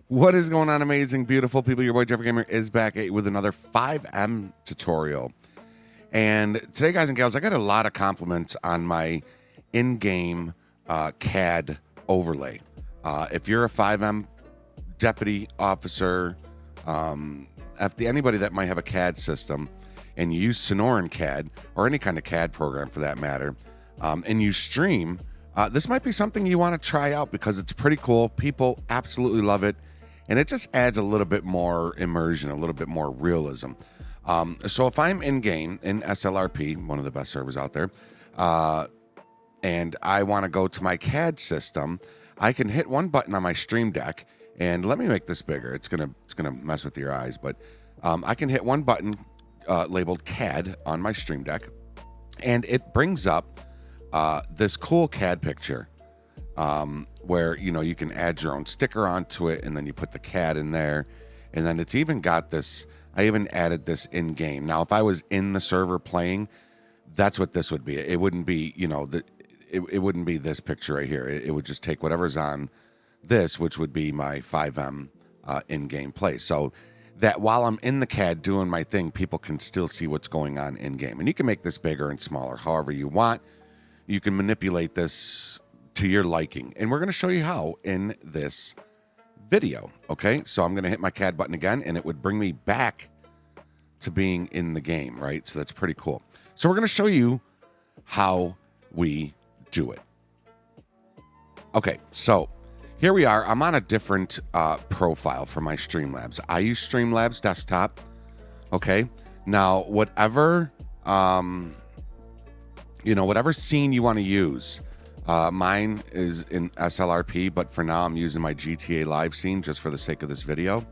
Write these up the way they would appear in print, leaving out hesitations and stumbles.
What is going on, amazing, beautiful people? Your boy Jeffrey Gamer is back with another FiveM tutorial. And today, guys and gals, I got a lot of compliments on my in-game CAD overlay. If you're a FiveM deputy officer, anybody that might have a CAD system, and you use Sonoran CAD, or any kind of CAD program for that matter, and you stream, this might be something you want to try out because it's pretty cool. People absolutely love it. And it just adds a little bit more immersion, a little bit more realism. So if I'm in-game, in SLRP, one of the best servers out there, and I want to go to my CAD system, I can hit one button on my Stream Deck, and let me make this bigger. It's gonna mess with your eyes, but I can hit one button labeled CAD on my Stream Deck, and it brings up this cool CAD picture. Where, you know, you can add your own sticker onto it, and then you put the CAD in there. And then it's even got this, I even added this in game. Now, if I was in the server playing, that's what this would be. It wouldn't be, you know, it wouldn't be this picture right here. It would just take whatever's on this, which would be my FiveM in-game play. So that while I'm in the CAD doing my thing, people can still see what's going on in-game. And you can make this bigger and smaller, however you want. You can manipulate this to your liking, and we're going to show you how in this video. Okay, so I'm going to hit my CAD button again, and it would bring me back to being in the game, right? So that's pretty cool. So we're going to show you how we do it. Okay, so here we are. I'm on a different profile for my Streamlabs. I use Streamlabs desktop. Okay, now whatever whatever scene you want to use. Mine is in SLRP, but for now I'm using my GTA live scene just for the sake of this video.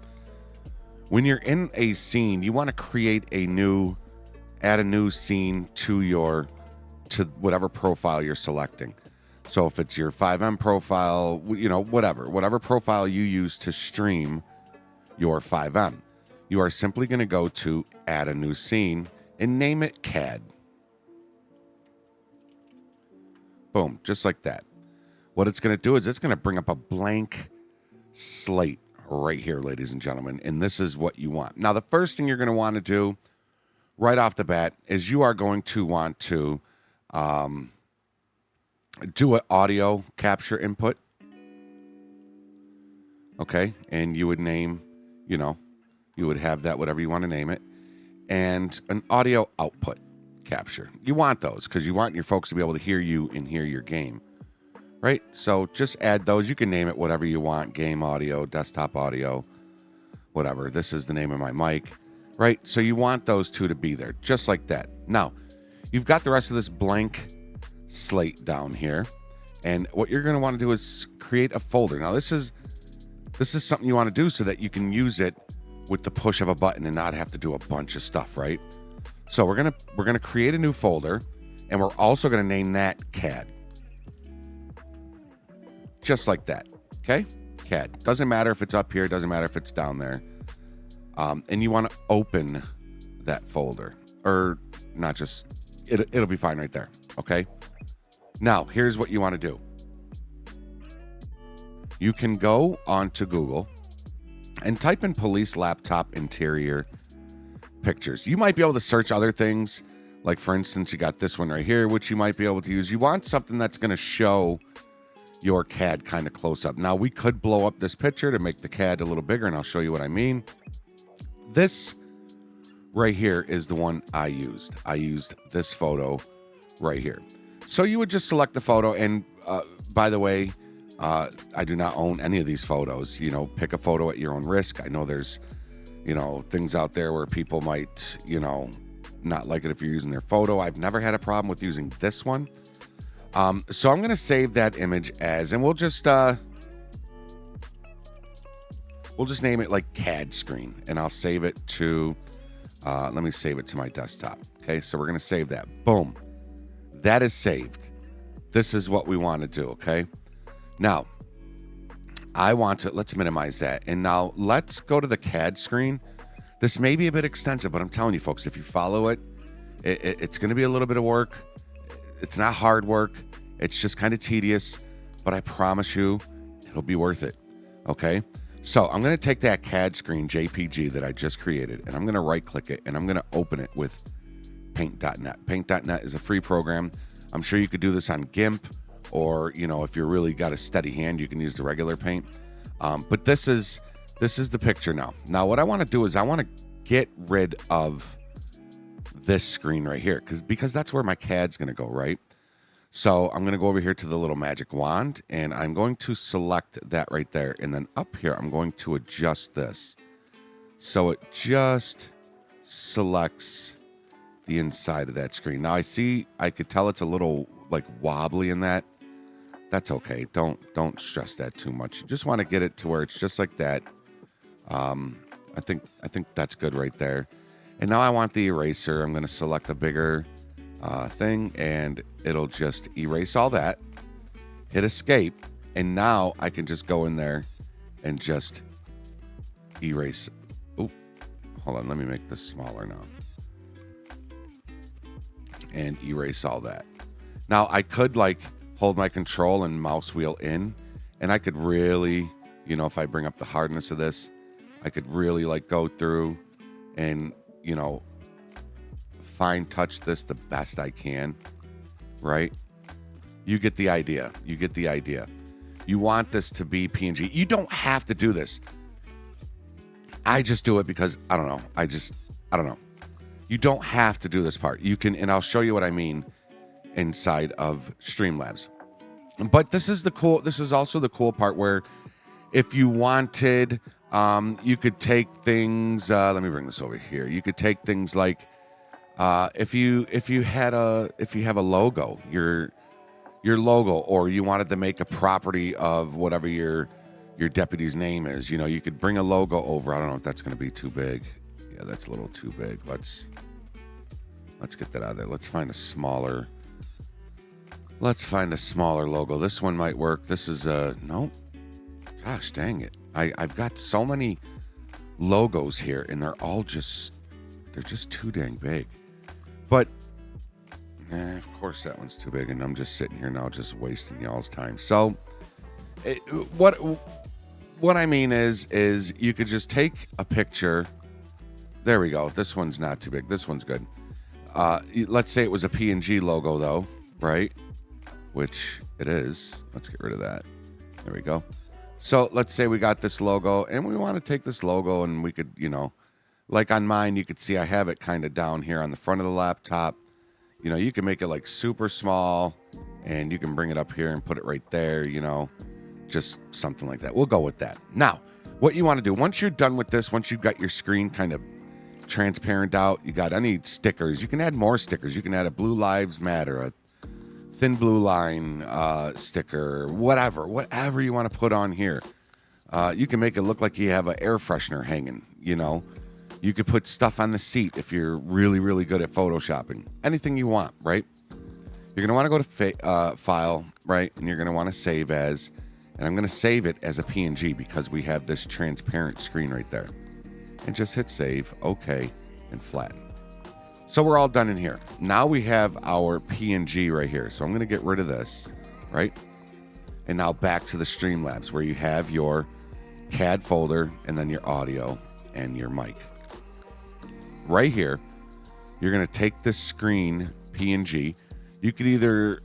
When you're in a scene, you want to add a new scene to whatever profile you're selecting. So if it's your FiveM profile, you know, whatever profile you use to stream your FiveM, you are simply going to go to add a new scene and name it CAD. Boom, just like that. What it's going to do is it's going to bring up a blank slate right here, ladies and gentlemen, and this is what you want. Now, the first thing you're going to want to do right off the bat is you are going to want to do an audio capture input. Okay, and you would name, you would have that, whatever you want to name it, and an audio output capture. You want those because you want your folks to be able to hear you and hear your game, right? So just add those. You can name it whatever you want: game audio, desktop audio, whatever. This is the name of my mic, right? So you want those two to be there, just like that. Now, you've got the rest of this blank slate down here, and what you're going to want to do is create a folder. Now, this is something you want to do so that you can use it with the push of a button and not have to do a bunch of stuff, right? So we're gonna create a new folder, and we're also gonna name that CAD. Just like that. Okay? CAD. Doesn't matter if it's up here, doesn't matter if it's down there. And you want to open that folder. Or not just it'll be fine right there. Okay? Now, here's what you want to do. You can go onto Google and type in police laptop interior pictures. You might be able to search other things, like for instance, you got this one right here, which you might be able to use. You want something that's going to show your CAD kind of close up. Now, we could blow up this picture to make the CAD a little bigger, and I'll show you what I mean. This right here is the one I used. I used this photo right here. So you would just select the photo, and by the way, I do not own any of these photos. You know, pick a photo at your own risk. I know there's things out there where people might, not like it if you're using their photo. I've never had a problem with using this one. So I'm going to save that image as, and we'll just name it like CAD screen, and I'll save it to, let me save it to my desktop. Okay, so we're going to save that. Boom. That is saved. This is what we want to do, okay? Now, let's minimize that. And now let's go to the CAD screen. This may be a bit extensive, but I'm telling you folks, if you follow it, it's going to be a little bit of work. It's not hard work. It's just kind of tedious, but I promise you it'll be worth it. Okay. So I'm going to take that CAD screen JPG that I just created, and I'm going to right click it, and I'm going to open it with paint.net. Paint.net is a free program. I'm sure you could do this on GIMP, or, you know, if you're really got a steady hand, you can use the regular paint. But this is the picture now. Now, what I want to do is I want to get rid of this screen right here, because that's where my CAD's going to go, right? So I'm going to go over here to the little magic wand, and I'm going to select that right there. And then up here, I'm going to adjust this. So it just selects the inside of that screen. Now I could tell it's a little like wobbly in that. That's okay. Don't stress that too much. You just want to get it to where it's just like that. I think that's good right there. And now I want the eraser. I'm going to select a bigger thing, and it'll just erase all that. Hit escape, and now I can just go in there and just erase. Oh, hold on. Let me make this smaller now. And erase all that. Now I could like hold my control and mouse wheel in, and I could really, you know, if I bring up the hardness of this, I could really like go through and, you know, fine touch this the best I can, right? You get the idea. You get the idea. You want this to be PNG. You don't have to do this. I just do it because I don't know. I don't know. You don't have to do this part. You can, and I'll show you what I mean inside of Streamlabs. But this is also the cool part where if you wanted, you could take things, let me bring this over here. You could take things like, if you have a logo, your logo, or you wanted to make a property of whatever your deputy's name is, you know, you could bring a logo over. I don't know if that's going to be too big. Yeah, that's a little too big. Let's get that out of there. Let's find a smaller logo. This one might work. This is nope. Gosh dang it. I've got so many logos here, and they're just too dang big. But of course that one's too big, and I'm just sitting here now just wasting y'all's time. So what I mean is you could just take a picture. There we go. This one's not too big. This one's good. Let's say it was a PNG logo though, right? Which it is. Let's get rid of that. There we go. So let's say we got this logo, and we want to take this logo, and we could, you know, like on mine, you could see I have it kind of down here on the front of the laptop. You know, you can make it like super small, and you can bring it up here and put it right there, you know, just something like that. We'll go with that. Now, what you want to do, once you're done with this, once you've got your screen kind of transparent out, you got any stickers, you can add more stickers. You can add a Blue Lives Matter, a thin blue line sticker, whatever you want to put on here. You can make it look like you have an air freshener hanging, you know. You could put stuff on the seat if you're really, really good at photoshopping. Anything you want, right? You're going to want to go to File, right? And you're going to want to Save As. And I'm going to save it as a PNG because we have this transparent screen right there. And just hit Save, OK, and flatten. So we're all done in here. Now we have our PNG right here. So I'm going to get rid of this, right? And now back to the Streamlabs where you have your CAD folder and then your audio and your mic. Right here, you're going to take this screen PNG. You could either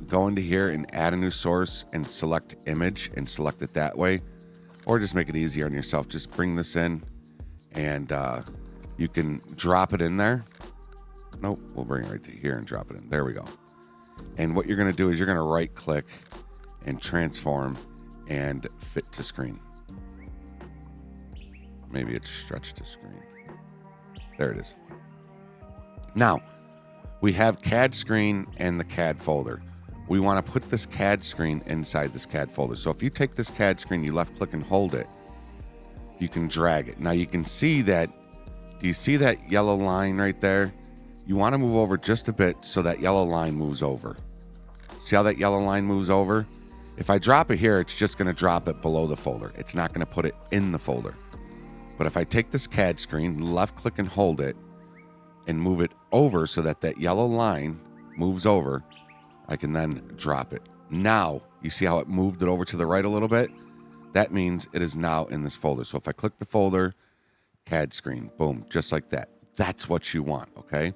go into here and add a new source and select image and select it that way, or just make it easier on yourself. Just bring this in, and you can drop it in there. Nope, we'll bring it right to here and drop it in. There we go. And what you're going to do is you're going to right click and transform and fit to screen. Maybe it's stretched to screen. There it is. Now, we have CAD screen and the CAD folder. We want to put this CAD screen inside this CAD folder. So if you take this CAD screen, you left click and hold it, you can drag it. Now you can see that, do you see that yellow line right there? You want to move over just a bit so that yellow line moves over. See how that yellow line moves over? If I drop it here, it's just going to drop it below the folder. It's not going to put it in the folder. But if I take this CAD screen, left click and hold it, and move it over so that that yellow line moves over, I can then drop it. Now, you see how it moved it over to the right a little bit? that means it is now in this folder. So if I click the folder, CAD screen, boom, just like that. That's what you want, okay?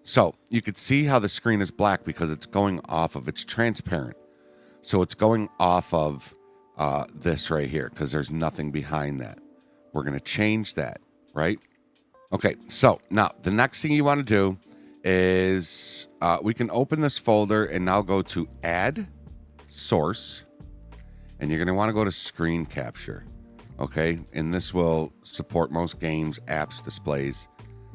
So you could see how the screen is black because it's going off of, it's transparent. So it's going off of this right here because there's nothing behind that. We're going to change that, right? Okay, so now the next thing you want to do is we can open this folder and now go to Add Source. And you're going to want to go to Screen Capture, okay? And this will support most games, apps, displays.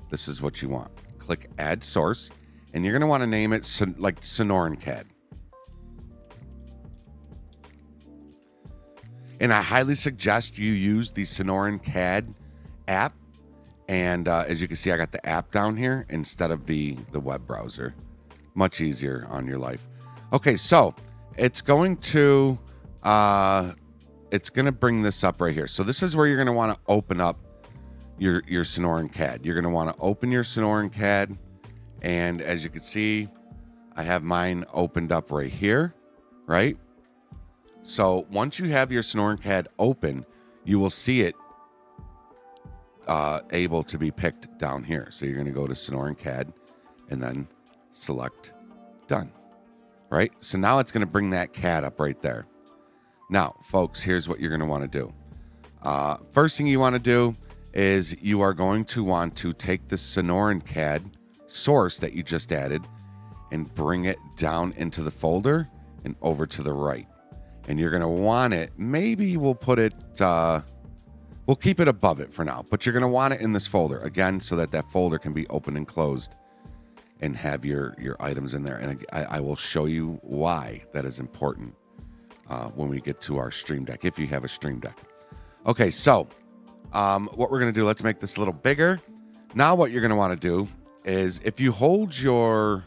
This is what you want. Click Add Source, and you're going to want to name it like Sonoran CAD. And I highly suggest you use the Sonoran CAD app. And as you can see, I got the app down here instead of the web browser. Much easier on your life. Okay, so it's going to bring this up right here. So this is where you're going to want to open up your Sonoran CAD. You're going to want to open your Sonoran CAD. And as you can see, I have mine opened up right here, right? So once you have your Sonoran CAD open, you will see it able to be picked down here. So you're going to go to Sonoran CAD and then select done, right? So now it's going to bring that CAD up right there. Now, folks, here's what you're going to want to do. First thing you want to do is you are going to want to take the Sonoran CAD source that you just added and bring it down into the folder and over to the right. And you're going to want it, maybe we'll put it, we'll keep it above it for now, but you're going to want it in this folder, again, so that folder can be open and closed and have your items in there. And I will show you why that is important when we get to our Stream Deck, if you have a Stream Deck. Okay, so what we're going to do, let's make this a little bigger. Now what you're going to want to do is if you hold your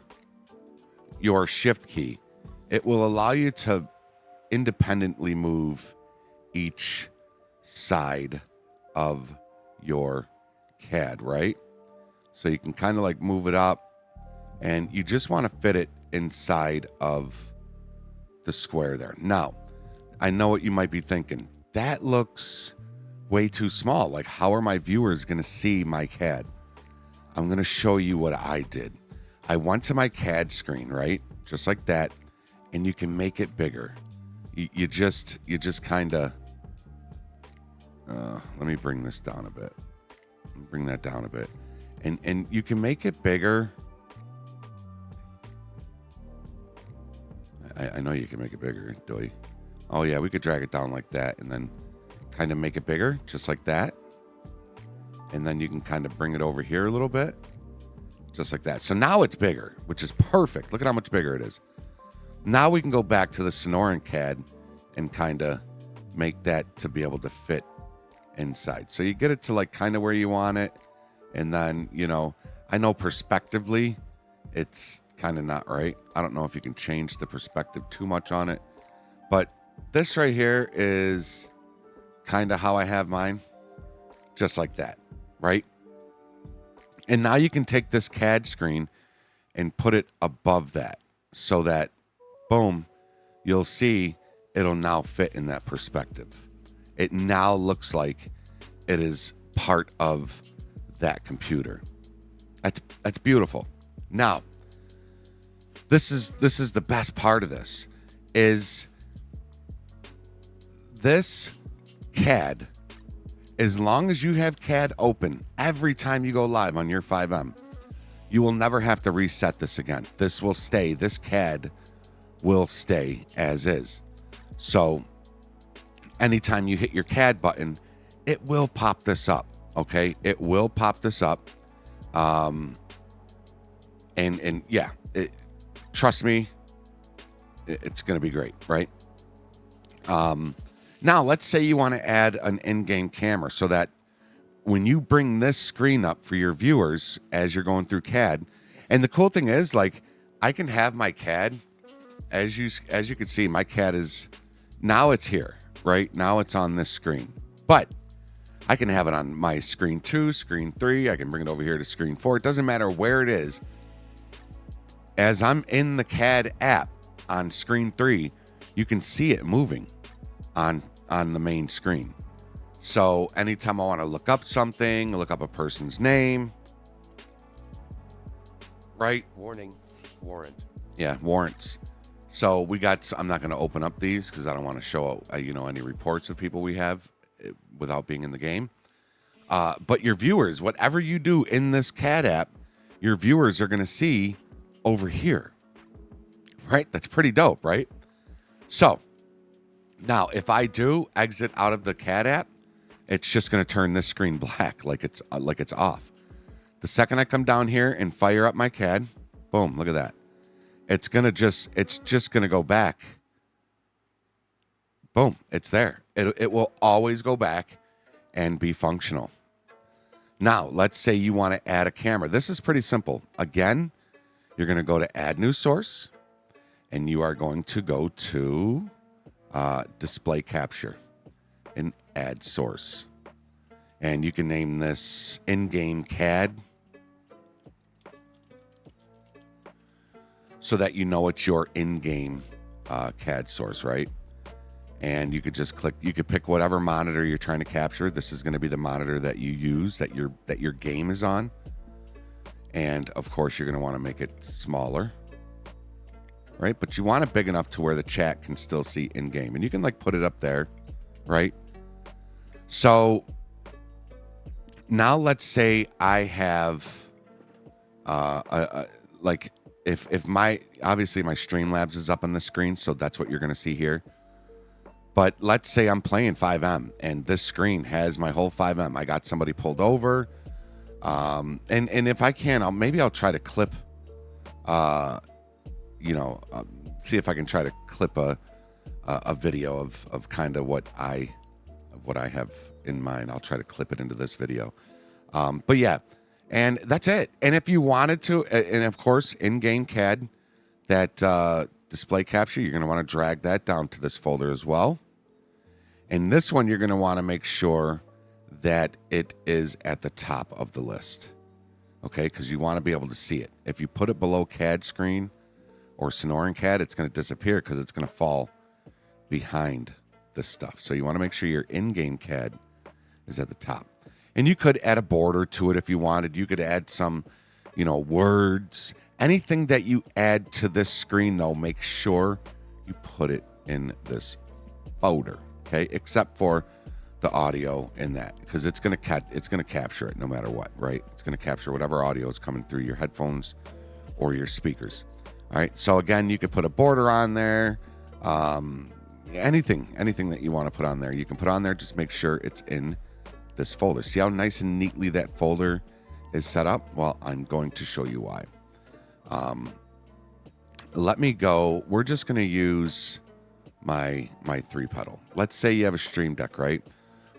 shift key, it will allow you to independently move each side of your CAD, right? So you can kind of like move it up, and you just want to fit it inside of the square there. Now, I know what you might be thinking. That looks way too small. Like, how are my viewers going to see my CAD? I'm going to show you what I did. I went to my CAD screen, right? Just like that. And you can make it bigger. You just kind of, let me bring this down a bit. Bring that down a bit. And you can make it bigger. I know you can make it bigger, Doy. Oh yeah, we could drag it down like that and then kind of make it bigger, just like that. And then you can kind of bring it over here a little bit, just like that. So now it's bigger, which is perfect. Look at how much bigger it is. Now we can go back to the Sonoran CAD and kind of make that to be able to fit inside. So you get it to like kind of where you want it. And then, you know, I know perspectively, it's kind of not right. I don't know if you can change the perspective too much on it, but this right here is kind of how I have mine, just like that, right? And now you can take this CAD screen and put it above that so that, boom, you'll see it'll now fit in that perspective. It now looks like it is part of that computer. That's beautiful. Now, this is the best part of this is this CAD, as long as you have CAD open every time you go live on your FiveM, you will never have to reset this again. This will stay. This CAD will stay as is. So anytime you hit your CAD button, it will pop this up. Okay, it will pop this up. And yeah, trust me, it's going to be great, right? Now, let's say you want to add an in-game camera so that when you bring this screen up for your viewers as you're going through CAD, and the cool thing is, like, I can have my CAD, as you can see, my CAD is, now it's here, right? Now it's on this screen. But I can have it on my screen 2, screen 3. I can bring it over here to screen 4. It doesn't matter where it is. As I'm in the CAD app on screen 3, you can see it moving on on the main screen. So anytime I want to look up something, look up a person's name, right? Warning, warrant. Yeah, warrants. So we got, I'm not going to open up these because I don't want to show, any reports of people we have without being in the game. But your viewers, whatever you do in this CAD app, your viewers are going to see over here, right? That's pretty dope, right? So now if I do exit out of the CAD app, it's just going to turn this screen black like it's off. The second I come down here and fire up my CAD, boom, look at that. It's just going to go back. Boom, it's there. It will always go back and be functional. Now, let's say you want to add a camera. This is pretty simple. Again, you're going to go to Add New Source, and you are going to go to Display Capture and Add Source. And you can name this In-Game CAD so that you know it's your in-game CAD source, right? And you could just click, you could pick whatever monitor you're trying to capture. This is going to be the monitor that you use, that your game is on. And of course, you're going to want to make it smaller, right? But you want it big enough to where the chat can still see in game. And you can like put it up there, right? So now let's say I have if my, obviously my Streamlabs is up on the screen, so that's what you're going to see here. But let's say I'm playing FiveM and this screen has my whole FiveM. I got somebody pulled over. And if I can, I'll try to clip, see if I can try to clip a video of kind of what I have in mind. I'll try to clip it into this video. But yeah, and that's it. And if you wanted to, and of course, in-game CAD, that display capture, you're going to want to drag that down to this folder as well. And this one, you're going to want to make sure that it is at the top of the list. Okay, because you want to be able to see it. If you put it below CAD screen or Sonoran CAD, it's going to disappear because it's going to fall behind this stuff. So you want to make sure your in-game CAD is at the top. And you could add a border to it if you wanted. You could add some, words. Anything that you add to this screen, though, make sure you put it in this folder, okay? Except for the audio in that, because it's gonna capture it no matter what, right? It's gonna capture whatever audio is coming through your headphones or your speakers. All right. So again, you could put a border on there. Anything that you want to put on there, you can put on there. Just make sure it's in this folder. See how nice and neatly that folder is set up? Well, I'm going to show you why. Let me go. We're just going to use my 3-pedal. Let's say you have a Stream Deck, right?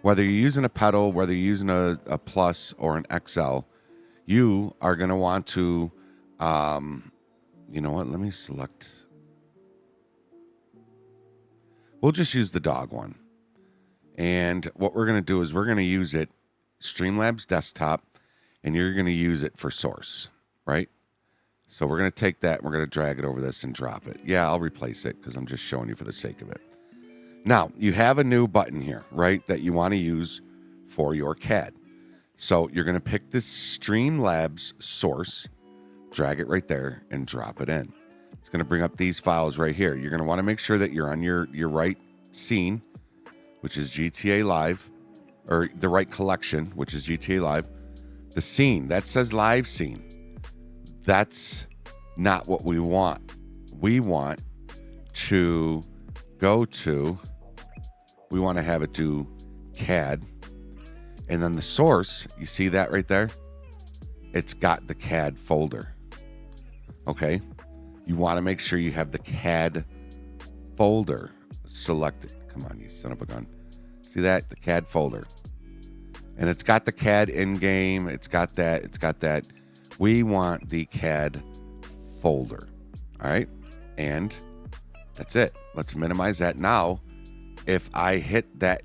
Whether you're using a pedal, whether you're using a Plus or an XL, you are going to want to, you know what? Let me select. We'll just use the dog one. And what we're going to do is we're going to use it Streamlabs desktop, and you're going to use it for source, right? So we're going to take that, and we're going to drag it over this and drop it. Yeah, I'll replace it because I'm just showing you for the sake of it. Now, you have a new button here, right, that you want to use for your CAD. So you're going to pick this Streamlabs source, drag it right there, and drop it in. It's going to bring up these files right here. You're going to want to make sure that you're on your right scene, which is GTA Live, or the right collection, which is GTA Live. The scene, that says live scene. That's not what we want. We want to go to, we want to have it do CAD. And then the source, you see that right there? It's got the CAD folder. Okay? You want to make sure you have the CAD folder selected. Come on, you son of a gun. See that? The CAD folder. And it's got the CAD in-game. It's got that. It's got that. We want the CAD folder. All right? And that's it. Let's minimize that. Now, if I hit that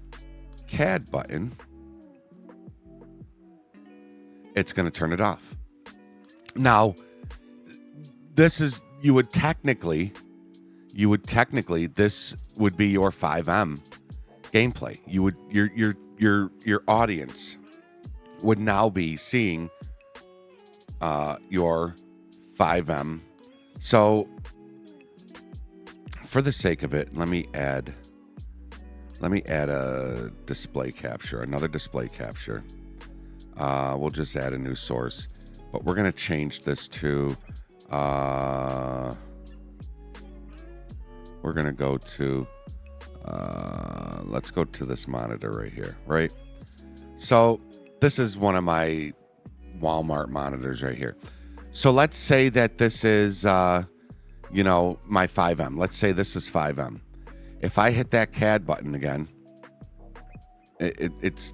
CAD button, it's going to turn it off. Now, this is, this would be your FiveM gameplay. You would your audience would now be seeing your FiveM. So for the sake of it, let me add a display capture, another display capture. We'll just add a new source, but we're going to change this to we're going to go to let's go to this monitor right here, right? So this is one of my Walmart monitors right here. So let's say that this is, my FiveM. Let's say this is FiveM. If I hit that CAD button again, it's,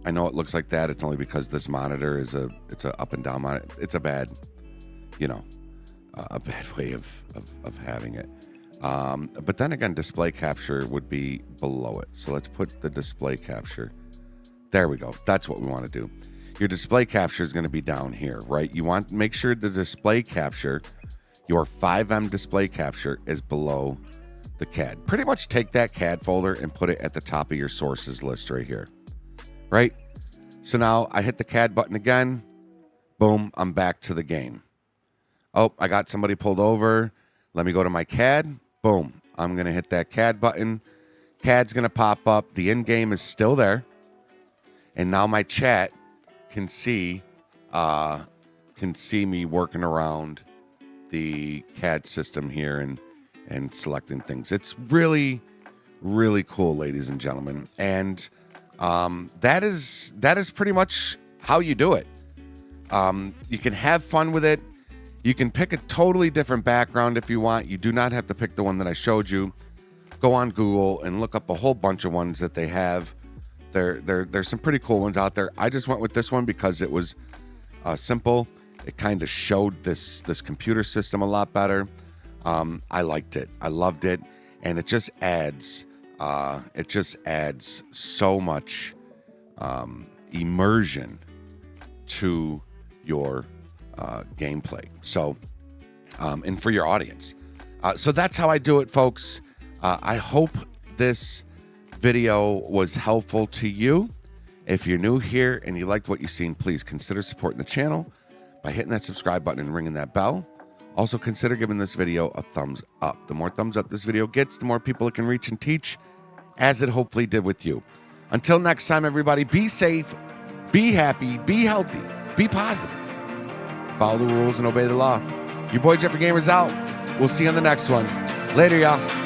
I know it looks like that. It's only because this monitor is it's a up and down monitor. It's a bad, a bad way of having it. But then again, display capture would be below it. So let's put the display capture. There we go. That's what we want to do. Your display capture is going to be down here, right? You want to make sure the display capture, your FiveM display capture, is below the CAD. Pretty much take that CAD folder and put it at the top of your sources list right here, right? So now I hit the CAD button again. Boom, I'm back to the game. Oh, I got somebody pulled over. Let me go to my CAD. Boom, I'm going to hit that CAD button. CAD's going to pop up. The in-game is still there. And now my chat can see me working around the CAD system here and selecting things. It's really, really cool, ladies and gentlemen. And that is pretty much how you do it. You can have fun with it. You can pick a totally different background if you want. You do not have to pick the one that I showed you. Go on Google and look up a whole bunch of ones that they have. There's some pretty cool ones out there. I just went with this one because it was simple. It kind of showed this computer system a lot better. I liked it. I loved it, and it just adds so much immersion to your gameplay. So, and for your audience. So that's how I do it, folks. I hope this video was helpful to you. If you're new here and you liked what you've seen, please consider supporting the channel by hitting that subscribe button and ringing that bell. Also, consider giving this video a thumbs up. The more thumbs up this video gets, the more people it can reach and teach, as it hopefully did with you. Until next time, everybody, be safe, be happy, be healthy, be positive. Follow the rules and obey the law. Your boy Jeffrey Gamer's out. We'll see you on the next one. Later, y'all.